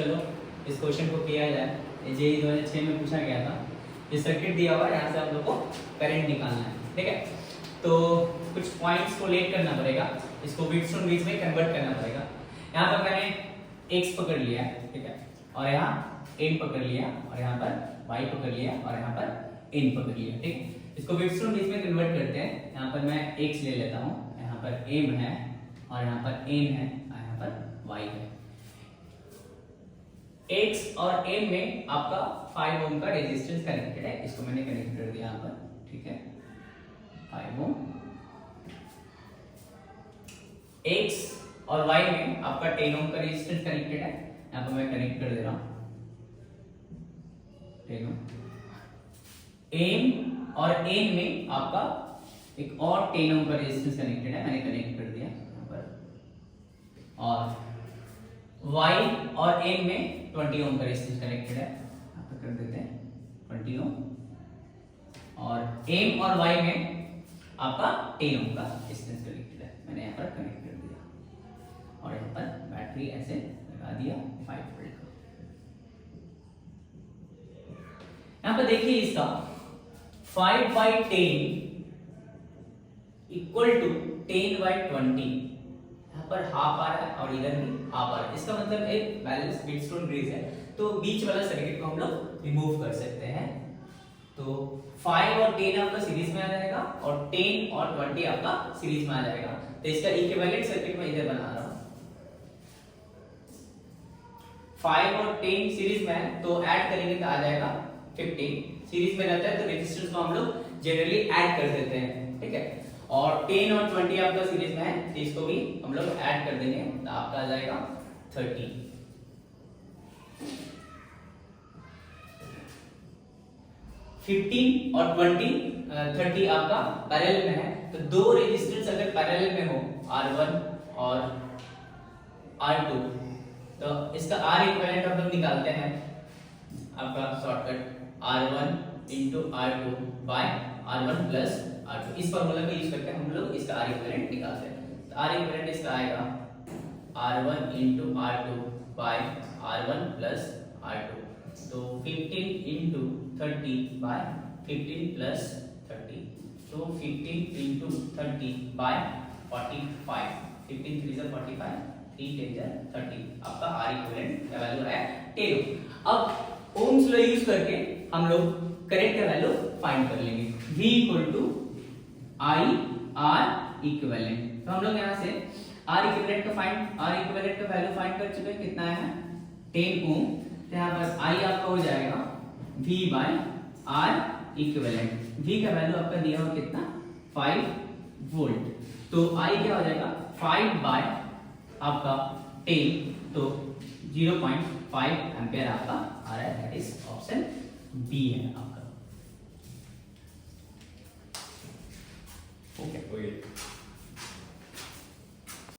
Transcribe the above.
चलो इस क्वेश्चन को किया जाए। जेईई 2006 में पूछा गया था। ये सर्किट दिया हुआ है, यहाँ से हम लोग को करंट निकालना है, ठीक है। तो कुछ पॉइंट्स को लेट करना पड़ेगा, इसको व्हीटस्टोन ब्रिज में कन्वर्ट करना पड़ेगा। यहाँ पर मैंने x पकड़ लिया है, ठीक है, और यहाँ n पकड़ लिया, और यहाँ पर y पकड़ लिया, और यहाँ पर n पकड़ लिया, ठीक है। इसको व्हीटस्टोन ब्रिज में कन्वर्ट करते हैं। यहाँ पर मैं x ले लेता हूँ, यहाँ पर m है, और यहाँ पर n है, और यहाँ पर y है। x और m में आपका 5 ओम का रेजिस्टेंस कनेक्टेड है, इसको मैंने कनेक्ट कर दिया यहाँ पर, ठीक है, 5 ओम। x और y में आपका 10 ओम का रेजिस्टेंस कनेक्टेड है, यहाँ पर मैं कनेक्ट कर दे रहा हूँ 10 ओम। m और n में आपका एक और 10 ओम का रेजिस्टेंस कनेक्टेड है, मैंने कनेक्ट कर दिया यहाँ पर। और y और n में 20 ओम का रेजिस्टेंस कनेक्टेड है, यहाँ पर कर देते हैं 20 ओम। और m और y में आपका 10 ओम का रेजिस्टेंस कनेक्टेड है, मैंने यहाँ पर कनेक्ट कर दिया। और यहाँ पर बैटरी ऐसे लगा दिया 5 वोल्ट का। यहाँ पर देखिए इसका 5/10 इक्वल टू 10/20, यहाँ पर हाफ आ रहा है और इधर भी हाफ आ रहा है। इसका मतलब एक बैलेंस व्हीटस्टोन ब्रिज है, तो बीच वाला सर्किट को हम लोग रिमूव कर सकते हैं। तो 5 और 10 आपका सीरीज में आ जाएगा, और 10 और 20 आपका सीरीज में आ जाएगा। तो इसका इक्विवेलेंट सर्किट मैं इधर बना रहा हूं। 5 और 10 सीरीज में है, तो ऐड करेंगे तो आ जाएगा 15। सीरीज में रहता है तो रेजिस्टेंस को हम लोग जनरली ऐड कर देते हैं, ठीक है। और 10 और 20 आपका सीरीज में है, तो इसको भी हम लोग ऐड कर देंगे, तो आपका आ जाएगा 30। 15 और 30 आपका पैरेलल में है, तो दो रेजिस्टेंस अगर पैरेलल में हो, R1 और R2, तो इसका R इक्विवेलेंट हम लोग निकालते हैं। आपका shortcut R1 into R2 bye R1 plus R2, इस फॉर्मूला का यूज करके हम लोग इसका R इक्विवेलेंट निकालते हैं। तो R इक्विवेलेंट इसका आएगा R1 into R2 bye R1 plus R2, तो 15 इंटू 30 बाय 15 प्लस 30, तो 15 इंटू 30 बाय 45, 15 3 जा 45, 3 10 जा 30, आपका R इक्विवेलेंट का वैल्यू है 10। अब ओम्स लॉ यूज करके हम लोग करंट का वैल्यू फाइंड कर लेंगे। V equal to I R equivalent. तो हम लोग यहाँ से R इक्विवेलेंट का वैल्यू फाइंड कर चुके हैं, कितना है 10 ओम। तो यहाँ पर I आपका हो जाएगा V by R equivalent. V का वैल्यू आपका दिया हुआ कितना 5 वोल्ट, तो I क्या हो जाएगा 5 बाय आपका 10, तो 0.5 एम्पियर आपका आ रहा है, दैट इज ऑप्शन बी है आपका। ओके